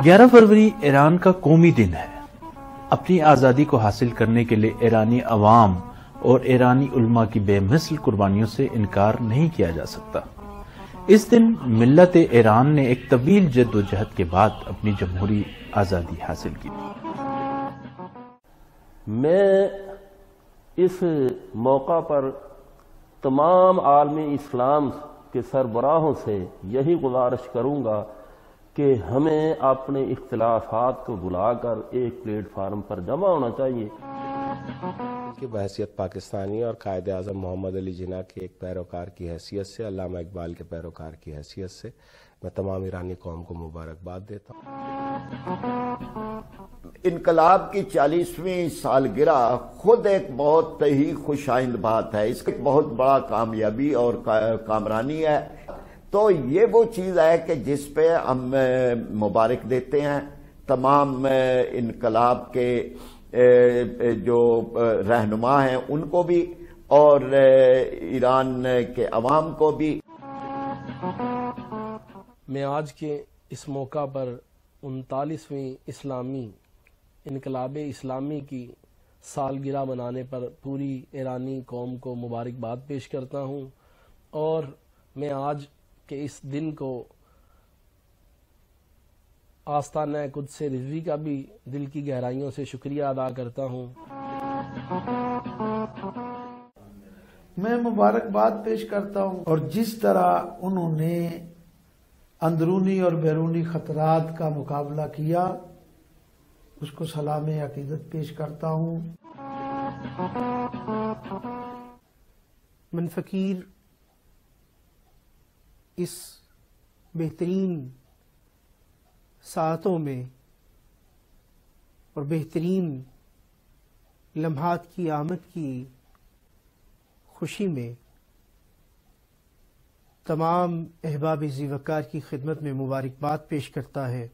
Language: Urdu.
گیارہ فروری ایران کا قومی دن ہے۔ اپنی آزادی کو حاصل کرنے کے لیے ایرانی عوام اور ایرانی علماء کی بے مثل قربانیوں سے انکار نہیں کیا جا سکتا۔ اس دن ملت ایران نے ایک طویل جد و جہد کے بعد اپنی جمہوری آزادی حاصل کی۔ میں اس موقع پر تمام عالم اسلام کے سربراہوں سے یہی گزارش کروں گا کہ ہمیں اپنے اختلافات کو بھلا کر ایک پلیٹ فارم پر جمع ہونا چاہیے۔ کہ بحیثیت پاکستانی اور قائد اعظم محمد علی جناح کے ایک پیروکار کی حیثیت سے، علامہ اقبال کے پیروکار کی حیثیت سے میں تمام ایرانی قوم کو مبارکباد دیتا ہوں۔ انقلاب کی 40ویں سالگرہ خود ایک بہت ہی خوش آئند بات ہے، اس کی بہت بڑا کامیابی اور کامرانی ہے۔ تو یہ وہ چیز ہے کہ جس پہ ہم مبارک دیتے ہیں تمام انقلاب کے جو رہنما ہیں ان کو بھی اور ایران کے عوام کو بھی۔ میں آج کے اس موقع پر 39ویں اسلامی انقلاب اسلامی کی سالگرہ منانے پر پوری ایرانی قوم کو مبارکباد پیش کرتا ہوں، اور میں آج کے اس دن کو آستانہ قدس رضوی کا بھی دل کی گہرائیوں سے شکریہ ادا کرتا ہوں۔ میں مبارکباد پیش کرتا ہوں، اور جس طرح انہوں نے اندرونی اور بیرونی خطرات کا مقابلہ کیا اس کو سلام عقیدت پیش کرتا ہوں۔ من فقیر اس بہترین ساعتوں میں اور بہترین لمحات کی آمد کی خوشی میں تمام احباب ذی وقار کی خدمت میں مبارکباد پیش کرتا ہے۔